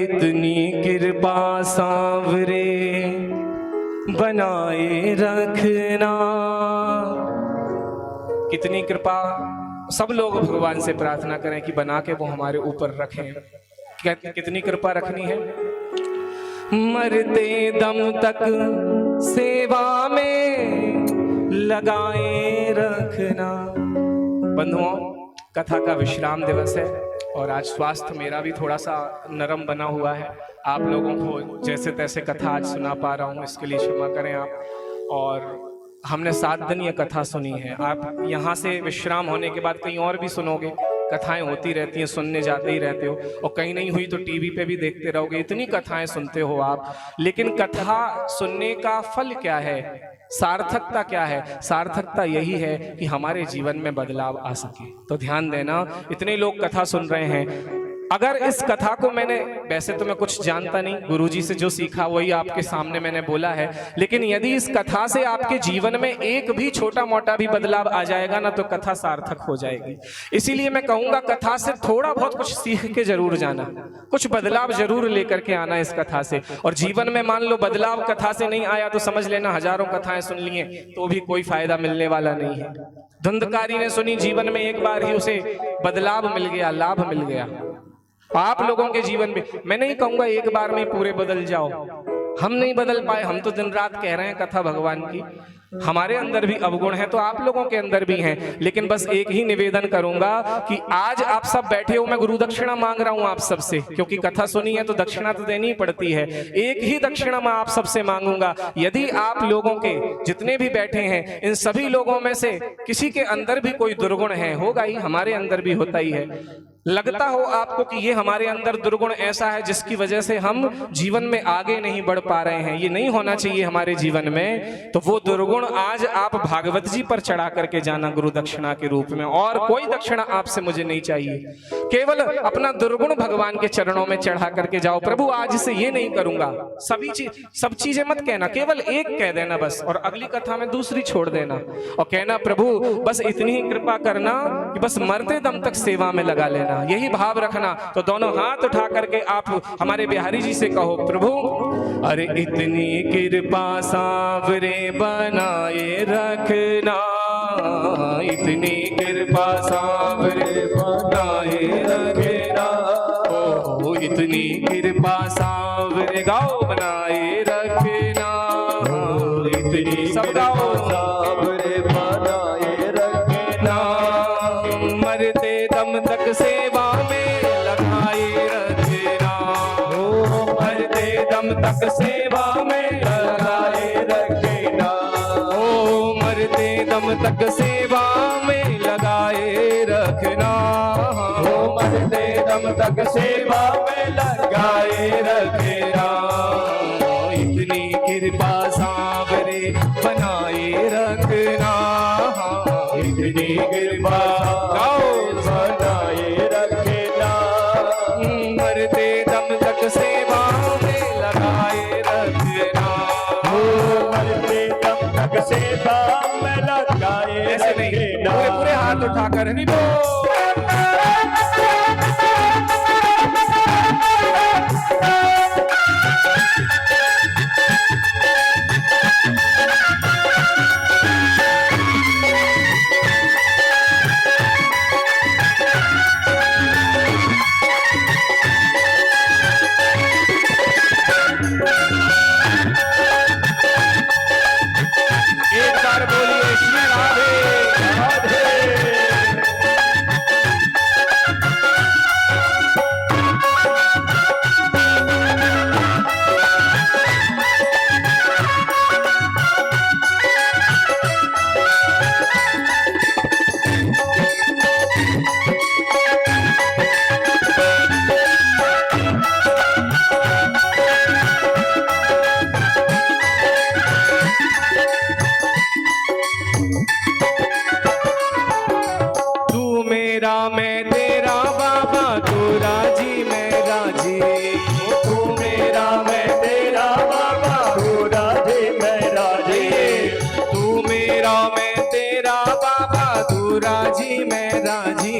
इतनी कृपा सांवरे बनाए रखना। कितनी कृपा, सब लोग भगवान से प्रार्थना करें कि बना के वो हमारे ऊपर रखें। कितनी कृपा रखनी है? मरते दम तक सेवा में लगाए रखना। बंधुओं, कथा का विश्राम दिवस है और आज स्वास्थ्य मेरा भी थोड़ा सा नरम बना हुआ है। आप लोगों को जैसे तैसे कथा आज सुना पा रहा हूँ, इसके लिए क्षमा करें आप। और हमने 7 दिन ये कथा सुनी है। आप यहाँ से विश्राम होने के बाद कहीं और भी सुनोगे, कथाएं होती रहती हैं, सुनने जाते ही रहते हो, और कहीं नहीं हुई तो टीवी पे भी देखते रहोगे। इतनी कथाएं सुनते हो आप, लेकिन कथा सुनने का फल क्या है? सार्थकता क्या है? सार्थकता यही है कि हमारे जीवन में बदलाव आ सके। तो ध्यान देना, इतने लोग कथा सुन रहे हैं, अगर इस कथा को मैंने, वैसे तो मैं कुछ जानता नहीं, गुरुजी से जो सीखा वही आपके सामने मैंने बोला है, लेकिन यदि इस कथा से आपके जीवन में एक भी छोटा मोटा भी बदलाव आ जाएगा ना, तो कथा सार्थक हो जाएगी। इसीलिए मैं कहूंगा कथा से थोड़ा बहुत कुछ सीख के जरूर जाना, कुछ बदलाव जरूर लेकर के आना इस कथा से। और जीवन में मान लो बदलाव कथा से नहीं आया तो समझ लेना हजारों कथाएं सुन लिए तो भी कोई फायदा मिलने वाला नहीं है। धुंधकारी ने सुनी, जीवन में एक बार ही उसे बदलाव मिल गया, लाभ मिल गया। आप लोगों के जीवन में मैं नहीं कहूंगा एक बार में पूरे बदल जाओ, हम नहीं बदल पाए, हम तो दिन रात कह रहे हैं कथा भगवान की। हमारे अंदर भी अवगुण है तो आप लोगों के अंदर भी हैं, लेकिन बस एक ही निवेदन करूंगा कि आज आप सब बैठे हो, मैं गुरु दक्षिणा मांग रहा हूं आप सबसे, क्योंकि कथा सुनी है तो दक्षिणा तो देनी ही पड़ती है। एक ही दक्षिणा मैं आप सबसे मांगूंगा। यदि आप लोगों के जितने भी बैठे हैं, इन सभी लोगों में से किसी के अंदर भी कोई दुर्गुण है, होगा ही, हमारे अंदर भी होता ही है, लगता हो आपको कि ये हमारे अंदर दुर्गुण ऐसा है जिसकी वजह से हम जीवन में आगे नहीं बढ़ पा रहे हैं, ये नहीं होना चाहिए हमारे जीवन में, तो वो दुर्गुण आज आप भागवत जी पर चढ़ा करके जाना गुरु दक्षिणा के रूप में। और कोई दक्षिणा आपसे मुझे नहीं चाहिए, केवल अपना दुर्गुण भगवान के चरणों में चढ़ा करके जाओ। प्रभु आज से ये नहीं करूंगा, सब चीजें मत कहना, केवल एक कह देना बस, और अगली कथा में दूसरी छोड़ देना और कहना प्रभु बस इतनी ही कृपा करना कि बस मरते दम तक सेवा में लगा लेना, यही भाव रखना। तो दोनों हाथ उठा करके आप हमारे बिहारी जी से कहो, प्रभु अरे इतनी कृपा सांवरे बनाए रखना, इतनी कृपा सांवरे बनाए रखना, ओ इतनी कृपा सांवरे गाओ बनाए रखना, इतनी सब गाओ सांवरे बनाए रखना, मरते दम तक सेवा में लगाए रखना, ओ मरते दम तक सेवा में लगाए रखना, ओ मरते दम तक सेवा में लगाए रखना, ओ मरते दम तक सेवा में लगाए रखना, इतनी कृपा सांवरे बनाए रखना, इतनी कृपा बनाए रखना, मरते दम तक सेवा में लगाए रखना, मरते दम तक सेवा में लगाए ऐसे नहीं, पूरे पूरे हाथ उठाकर नहीं तो राजी मैं राजी,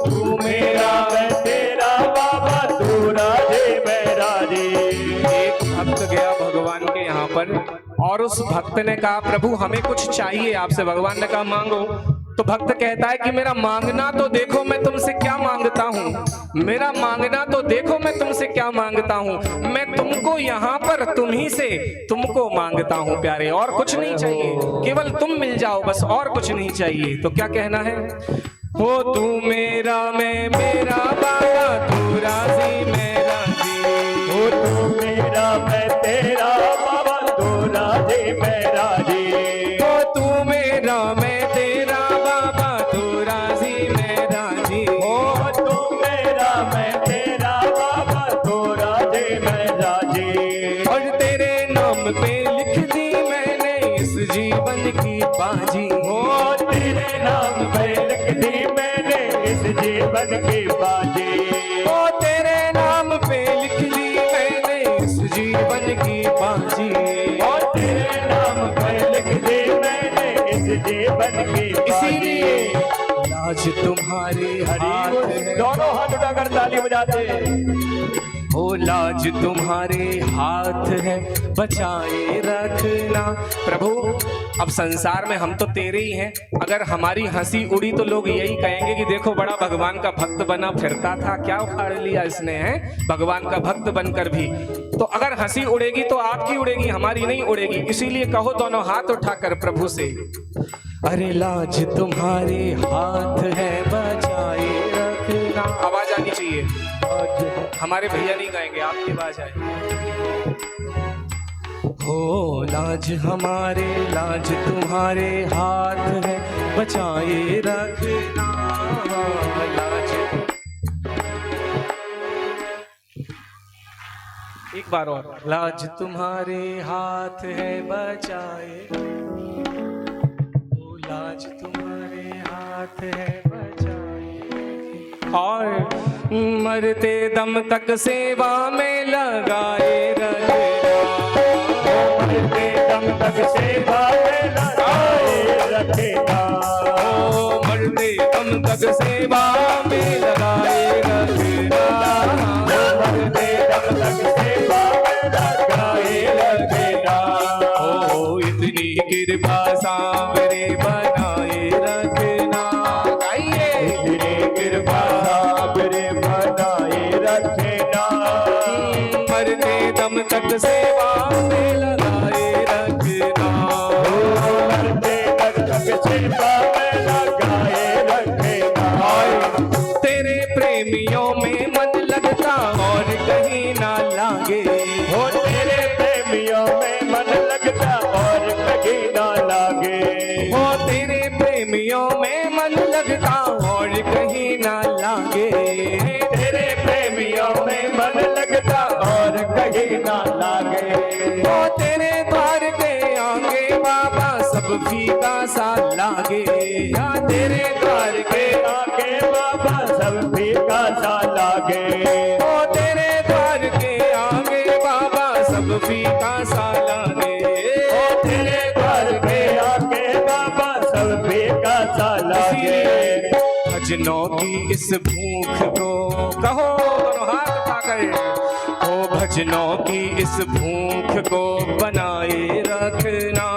तू मेरा मैं तेरा बाबा, तू राजी मैं पर। और उस भक्त ने कहा प्रभु हमें कुछ चाहिए आपसे। भगवान ने कहा मांगो। तो भक्त कहता है कि मेरा मांगना तो देखो मैं तुमसे क्या मांगता हूँ, मेरा मांगना तो देखो मैं तुमसे क्या मांगता हूँ। मैं तुमको यहाँ पर तुम्ही से तुमको मांगता हूँ प्यारे, और कुछ नहीं चाहिए, केवल तुम मिल जाओ बस, और कुछ नहीं चाहिए। तो क्या कहना है? हो तू मेरा मैं मेरा बाबा, तू राजी मैं राजी। हो तू मेरा मैं तेरा बाबा, तू राजी मैं राजी। हो तू मेरा मैं तेरा बाबा, तू राजी मैं राजी। हो तू मेरा मैं तेरा बाबा, तू राजी मैं राजी। और तेरे नाम पे लिख दी मैंने इस जीवन की बाजी। हो तेरे नाम पे लिख दी मैंने इस जीवन की बाजी। ओ तेरे नाम पे लिख दी मैंने इस जीवन की बाजी। और तेरे नाम पे लिख दी मैंने इस जीवन की बाजी। इसीलिए लाज तुम्हारे हाथ है, दोनों हाथ उठाकर ताली बजाते। ओ लाज तुम्हारे हाथ है, बचाए रखना प्रभु। अब संसार में हम तो तेरे ही हैं, अगर हमारी हंसी उड़ी तो लोग यही कहेंगे कि देखो बड़ा भगवान का भक्त बना फिरता था, क्या उखाड़ लिया इसने है भगवान का भक्त बनकर भी। तो अगर हंसी उड़ेगी तो आपकी उड़ेगी, हमारी नहीं उड़ेगी। इसीलिए कहो दोनों हाथ उठाकर प्रभु से, अरे लाज तुम्हारे हाथ है, बचाए रखना। आवाज आनी चाहिए, हमारे भैया नहीं गाएंगे, आपकी आवाज आए। हो लाज हमारे लाज तुम्हारे हाथ है, बचाए रखना लाज। एक बार और, लाज तुम्हारे हाथ है, बचाए। ओ लाज तुम्हारे हाथ है, बचाए। और मरते दम तक सेवा में लगाए रखना। मरते दम तक सेवा में लगाए रखना। ओ मरते दम तक सेवा में लगाए रखना। मरते दम तक सेवा में लगाए रखना। ओ इतनी कृपा सांवरे बनाए रखना। गाइए, इतनी कृपा सांवरे बनाए रखना। मरते दम तक सेवा में लगाए रखना। मरते दम तक सेवा में लगाए रखना। तेरे प्रेमियों में मन लगता और कहीं ना लागे। हो तेरे प्रेमियों में मन लगता और कहीं ना लागे। हो तेरे प्रेमियों में मन लगता और कहीं ना लागे। तेरे प्रेमियों में मन लगता और कहीं ना लागे। हो तेरे द्वार के आगे बाबा सब फीका सा लागे। या तेरे द्वार के आगे बाबा सब फीका सा लागे। हो तेरे द्वार के आगे बाबा सब फीका सा लागे। हो तेरे द्वार के आगे बाबा सब फीका सा लागे। भजनों की इस भूख को कहो, दोनों हाथ उठाकर, ओ भजनों की इस भूख को बनाए रखना।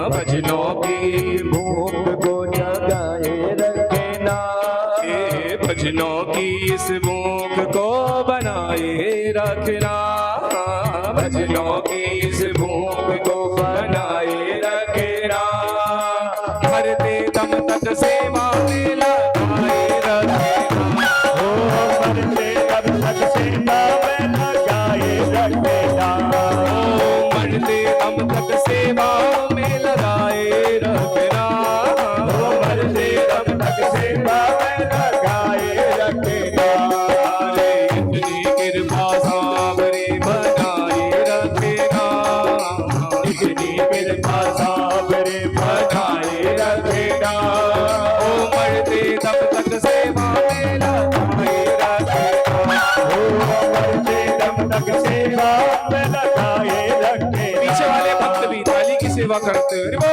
भजनों की भूख को जगाए रखना। भजनों की इस भूख को बनाए रखना। भजनों की इस भूख को बनाए रखना। मरते दम तक सेवा में लगाए रखना। हो मरते दम तक सेवा में लगाए रखना। ओ मरते दम तक सेवा में लगाए रखना। हो मरते दम तक सेवा में लगाए रखना। अरे इतनी कृपा सांवरे बनाए रखना। इतनी कृपा सांवरे बनाए रखना। ओ मरते दम तक सेवा में लगाए रखना। हो मरते दम तक सेवा में लगाए रखना। पीछे वाले भक्त भी थाली की सेवा करते हैं।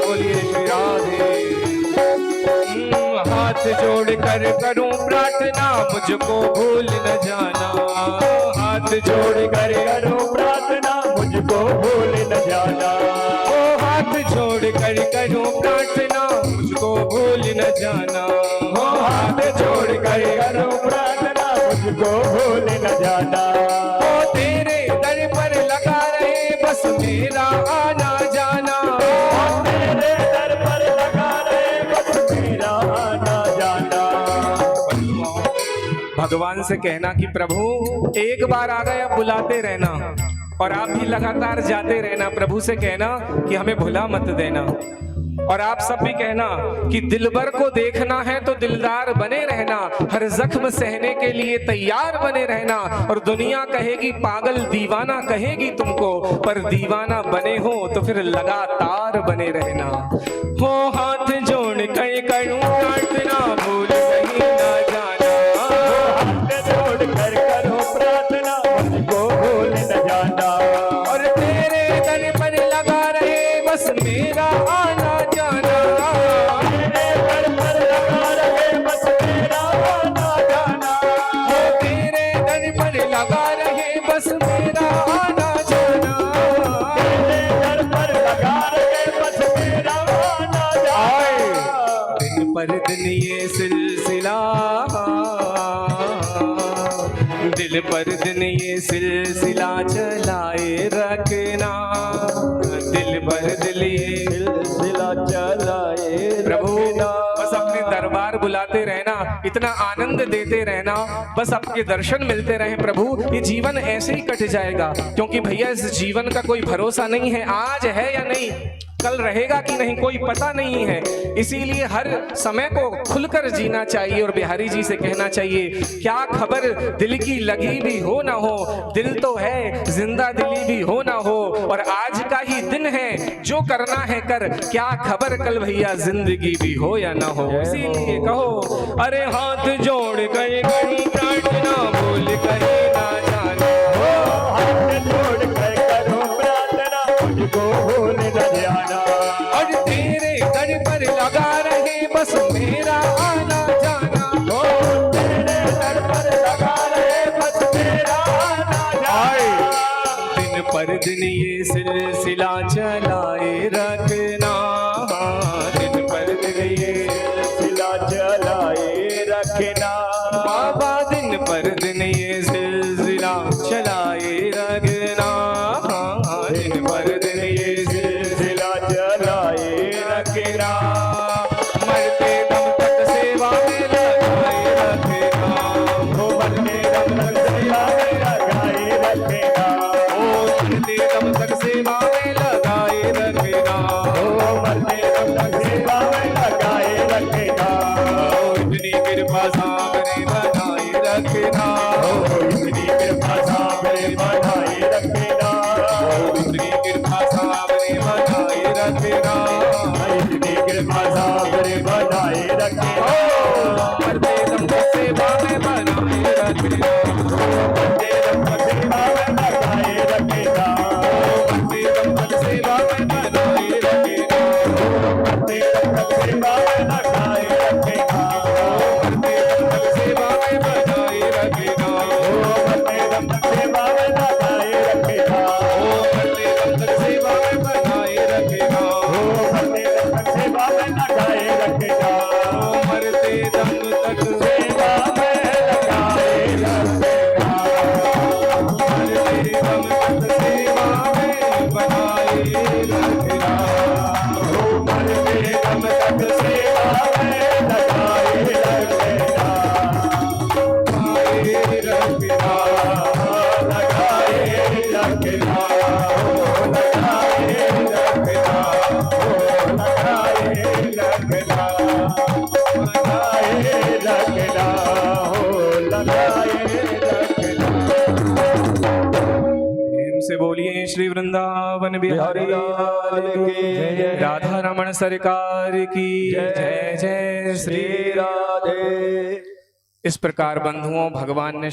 बोलिए श्री राधे। हाथ जोड़ कर करूं प्रार्थना, मुझको भूल न जाना। हाथ जोड़ कर करो प्रार्थना, मुझको भूल न जाना। ओ हाथ जोड़ कर करूं प्रार्थना, मुझको भूल न जाना। ओ हाथ जोड़ कर करो प्रार्थना, मुझको भूल न जाना। ओ तेरे दर पर लगा रहे बस मेरा आना जाना। तेरे दर पर लगा रहे बस मेरा आना जाना। भगवान से कहना कि प्रभु एक बार आ गए, अब बुलाते रहना, और आप भी लगातार जाते रहना। प्रभु से कहना कि हमें भुला मत देना। और आप सब भी कहना कि दिलबर को देखना है तो दिलदार बने रहना, हर जख्म सहने के लिए तैयार बने रहना। और दुनिया कहेगी पागल, दीवाना कहेगी तुमको, पर दीवाना बने हो तो फिर लगातार बने रहना। हो हाथ जोड़ कर करूं प्रार्थना, भूल कहीं ना जाना। हाथ जोड़ कर करो प्रार्थना, मुझको भूल न जाना। और तेरे दर पर लगा रहे बस मेरा आना जाना। तेरे दर पर लगा रहे बस मेरा आना जाना। हो तेरे दर पर लगा रहे बस मेरा आना जाना। तेरे दर पर लगा रहे बस मेरा आना जाना। दिन पर दिन ये सिलसिला, दिल पर दिन ये सिलसिला चलाए रखना। दिल पर दिल ये सिलसिला चलाए प्रभु रखना। बस अपने दरबार बुलाते रहना, इतना आनंद देते रहना, बस आपके दर्शन मिलते रहे प्रभु। ये जीवन ऐसे ही कट जाएगा, क्योंकि भैया इस जीवन का कोई भरोसा नहीं है, आज है या नहीं, कल रहेगा कि नहीं कोई पता नहीं है। इसीलिए हर समय को खुलकर जीना चाहिए। और बिहारी जी से कहना चाहिए, क्या खबर दिल की लगी भी हो ना हो, दिल तो है जिंदा दिली भी हो ना हो। और आज का ही दिन है, जो करना है कर, क्या खबर कल भैया जिंदगी भी हो या ना हो। इसीलिए कहो, अरे हाथ जोड़ कर करूं प्रार्थना, भूल कहीं ना जाना। हाथ जोड़ कर करो प्रार्थना, मुझको भूल न जाना। और तेरे दर पर लगा रहे बस मेरा आना जाना। तेरे दर पर लगा रहे बस मेरा आना जाना। दिन पर दिन ये सिलसिला चलाए रखना। दिन पर दिन ये सिलसिला चलाए रखना। बाबा, दिन पर दिन ये सिलसिला चलाए रखना। दिन पर दिन ये सिलसिला चलाए रखना। मरते दम तक सेवा में लगाए रखना। ओ मरते दम तक सेवा में लगाए रखना। ओ मरते दम तक सेवा में लगाए रखना। ओ मरते दम तक सेवा में लगाए रखना। ओ इतनी कृपा सामने बनाए रखना। ओ इतनी कृपा सामने बनाए रखना। इतनी कृपा सामने बनाए रखना। इतनी कृपा सामने बनाए रखना। मरते दम तक सेवा में बनाए रखना। मरते दम तक सेवा में लगाए रखना। मरते दम तक सेवा में बनाए रखना। मरते दम तक सेवा में लगाए रखना। मरते दम तक सेवा में बनाए रखना। मरते दम तक सेवा में लगाए रखना। मरते दम तक सेवा में बनाए रखना। मरते दम तक सेवा में लगाए रखना। मरते दम तक सेवा में लगाए रखना। मरते दम तक सेवा में बनाए रखना। मरते दम तक सेवा में लगाए रखना। बनाए रखना। लगाए रखना। लगाए रखना। श्री वृंदावन बिहारी लाल की जय। राधा रमण सरकार की जय जय श्री राधे। इस प्रकार बंधुओं भगवान ने